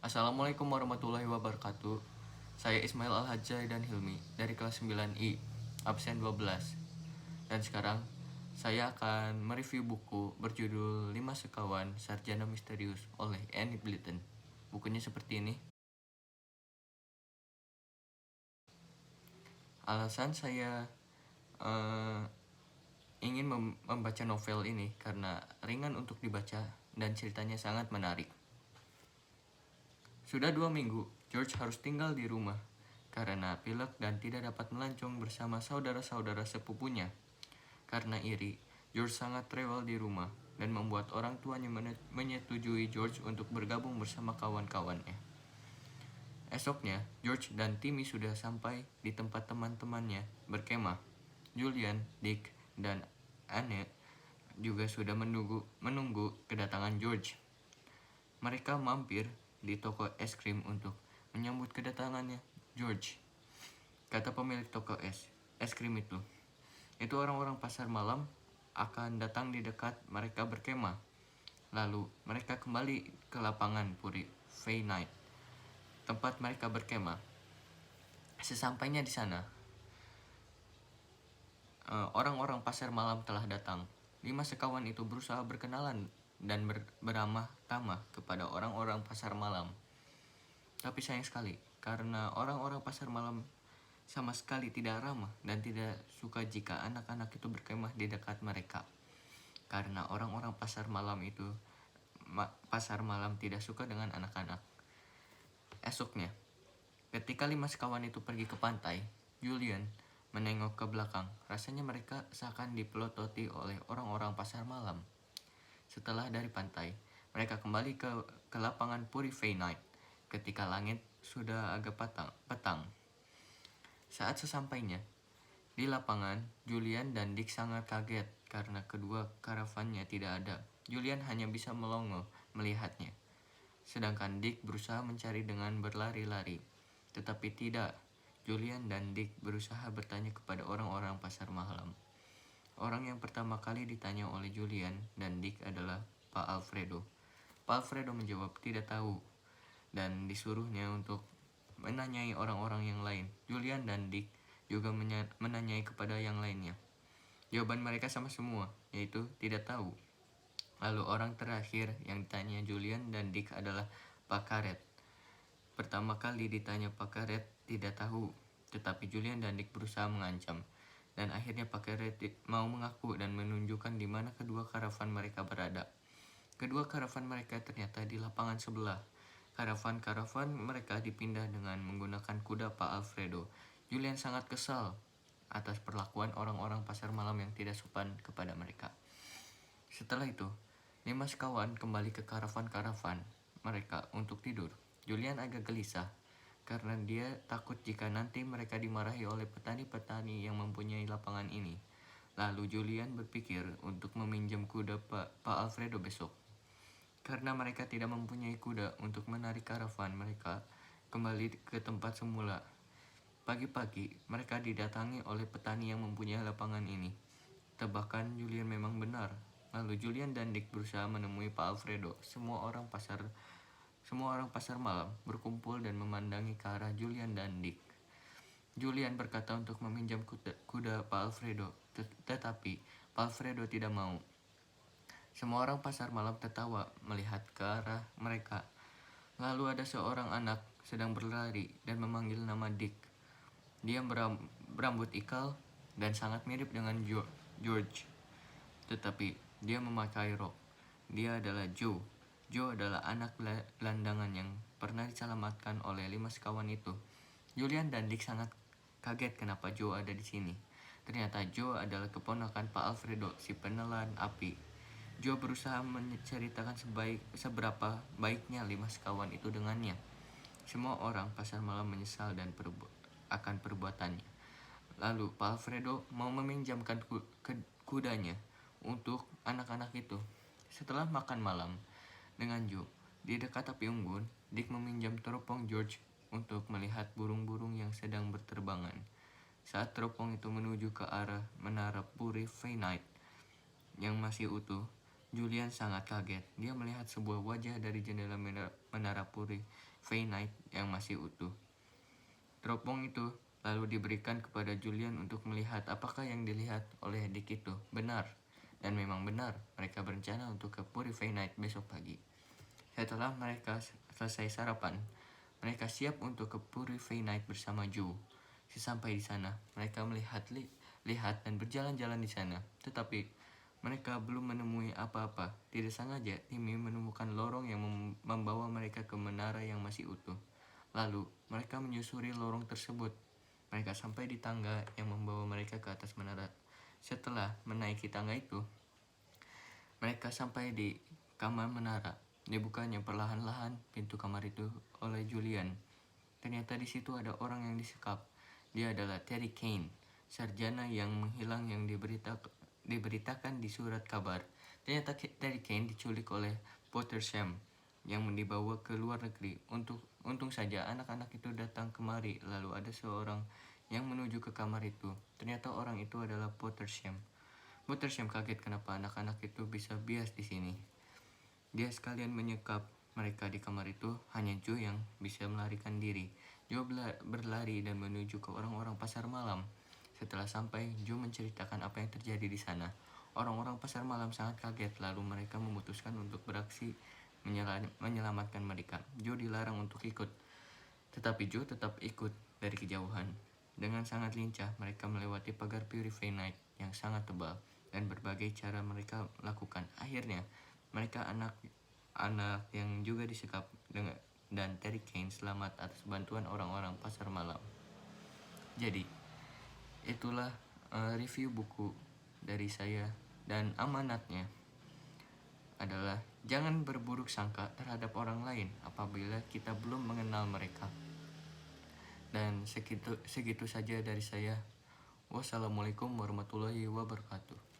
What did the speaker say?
Assalamualaikum warahmatullahi wabarakatuh. Saya Ismail Al-Hajjai dan Hilmi dari kelas 9I, absen 12. Dan sekarang saya akan mereview buku berjudul 5 Sekawan Sarjana Misterius oleh Annie Blyton. Bukunya seperti ini. Alasan saya ingin membaca novel ini karena ringan untuk dibaca dan ceritanya sangat menarik. Sudah 2 minggu, George harus tinggal di rumah karena pilek dan tidak dapat melancong bersama saudara-saudara sepupunya. Karena iri, George sangat rewel di rumah dan membuat orang tuanya menyetujui George untuk bergabung bersama kawan-kawannya. Esoknya, George dan Timmy sudah sampai di tempat teman-temannya berkemah. Julian, Dick, dan Anne juga sudah menunggu kedatangan George. Mereka mampir di toko es krim untuk menyambut kedatangannya George. Kata pemilik toko es krim itu orang-orang pasar malam akan datang di dekat mereka berkemah. Lalu mereka kembali ke lapangan Puri Fay Night, tempat mereka berkemah. Sesampainya di sana, orang-orang pasar malam telah datang. 5 sekawan itu berusaha berkenalan dan beramah tamah kepada orang-orang pasar malam. Tapi sayang sekali, karena orang-orang pasar malam sama sekali tidak ramah dan tidak suka jika anak-anak itu berkemah di dekat mereka. Karena orang-orang pasar malam tidak suka dengan anak-anak. Esoknya, ketika 5 sekawan itu pergi ke pantai, Julian menengok ke belakang. Rasanya mereka seakan dipelototi oleh orang-orang pasar malam. Setelah dari pantai, mereka kembali ke lapangan Puri Fay Night ketika langit sudah agak petang. Saat sesampainya di lapangan, Julian dan Dick sangat kaget karena kedua karavannya tidak ada. Julian hanya bisa melongo melihatnya, sedangkan Dick berusaha mencari dengan berlari-lari. Tetapi tidak, Julian dan Dick berusaha bertanya kepada orang-orang pasar malam. Orang yang pertama kali ditanya oleh Julian dan Dick adalah Pak Alfredo. Pak Alfredo menjawab tidak tahu dan disuruhnya untuk menanyai orang-orang yang lain. Julian dan Dick juga menanyai kepada yang lainnya. Jawaban mereka sama semua, yaitu tidak tahu. Lalu orang terakhir yang ditanya Julian dan Dick adalah Pak Karet. Pertama kali ditanya Pak Karet tidak tahu, tetapi Julian dan Dick berusaha mengancam. Dan akhirnya Pak Karet mau mengaku dan menunjukkan di mana kedua karavan mereka berada. Kedua karavan mereka ternyata di lapangan sebelah. Karavan mereka dipindah dengan menggunakan kuda Pak Alfredo. Julian sangat kesal atas perlakuan orang-orang pasar malam yang tidak sopan kepada mereka. Setelah itu, 5 sekawan kembali ke karavan mereka untuk tidur. Julian agak gelisah karena dia takut jika nanti mereka dimarahi oleh petani-petani yang mempunyai lapangan ini. Lalu Julian berpikir untuk meminjam kuda Pak Alfredo besok. Karena mereka tidak mempunyai kuda untuk menarik karavan mereka kembali ke tempat semula. Pagi-pagi, mereka didatangi oleh petani yang mempunyai lapangan ini. Tebakan Julian memang benar. Lalu Julian dan Dick berusaha menemui Pak Alfredo. Semua orang pasar malam berkumpul dan memandangi ke arah Julian dan Dick. Julian berkata untuk meminjam kuda Pak Alfredo, tetapi Pak Alfredo tidak mau. Semua orang pasar malam tertawa melihat ke arah mereka. Lalu ada seorang anak sedang berlari dan memanggil nama Dick. Dia berambut ikal dan sangat mirip dengan George, tetapi dia memakai rok. Dia adalah Joe. Joe adalah anak gelandangan yang pernah diselamatkan oleh 5 sekawan itu. Julian dan Dick sangat kaget kenapa Joe ada di sini. Ternyata Joe adalah keponakan Pak Alfredo, si penelan api. Joe berusaha menceritakan seberapa baiknya 5 sekawan itu dengannya. Semua orang pasar malam menyesal dan akan perbuatannya. Lalu Pak Alfredo mau meminjamkan kudanya untuk anak-anak itu. Setelah makan malam dengan Joe di dekat api unggun, Dick meminjam teropong George untuk melihat burung-burung yang sedang berterbangan. Saat teropong itu menuju ke arah menara Puri Fay Night yang masih utuh, Julian sangat kaget. Dia melihat sebuah wajah dari jendela menara puri Feynight yang masih utuh. Teropong itu lalu diberikan kepada Julian untuk melihat apakah yang dilihat oleh Dick itu benar. Dan memang benar, mereka berencana untuk ke puri Feynight besok pagi. Setelah mereka selesai sarapan, mereka siap untuk ke puri Feynight bersama Joe. Sesampai di sana, mereka lihat dan berjalan-jalan di sana. Tetapi mereka belum menemui apa-apa. Tidak sengaja, Timmy menemukan lorong yang membawa mereka ke menara yang masih utuh. Lalu, mereka menyusuri lorong tersebut. Mereka sampai di tangga yang membawa mereka ke atas menara. Setelah menaiki tangga itu, mereka sampai di kamar menara. Dibukanya perlahan-lahan pintu kamar itu oleh Julian. Ternyata di situ ada orang yang disekap. Dia adalah Terry Kane, sarjana yang menghilang yang diberitakan di surat kabar. Ternyata Terry Kane diculik oleh Pottersham yang dibawa ke luar negeri. Untung saja anak-anak itu datang kemari, lalu ada seorang yang menuju ke kamar itu. Ternyata orang itu adalah Pottersham. Pottersham kaget kenapa anak-anak itu bisa bias di sini. Dia sekalian menyekap mereka di kamar itu. Hanya Joe yang bisa melarikan diri. Joe berlari dan menuju ke orang-orang pasar malam. Setelah sampai, Joe menceritakan apa yang terjadi di sana. Orang-orang pasar malam sangat kaget, lalu mereka memutuskan untuk beraksi menyelamatkan mereka. Joe dilarang untuk ikut, tetapi Joe tetap ikut dari kejauhan. Dengan sangat lincah, mereka melewati pagar Puri Feynight yang sangat tebal dan berbagai cara mereka lakukan. Akhirnya, mereka anak yang juga disekap dan Terry Kane selamat atas bantuan orang-orang pasar malam. Jadi, itulah review buku dari saya, dan amanatnya adalah jangan berburuk sangka terhadap orang lain apabila kita belum mengenal mereka. Dan segitu saja dari saya. Wassalamualaikum warahmatullahi wabarakatuh.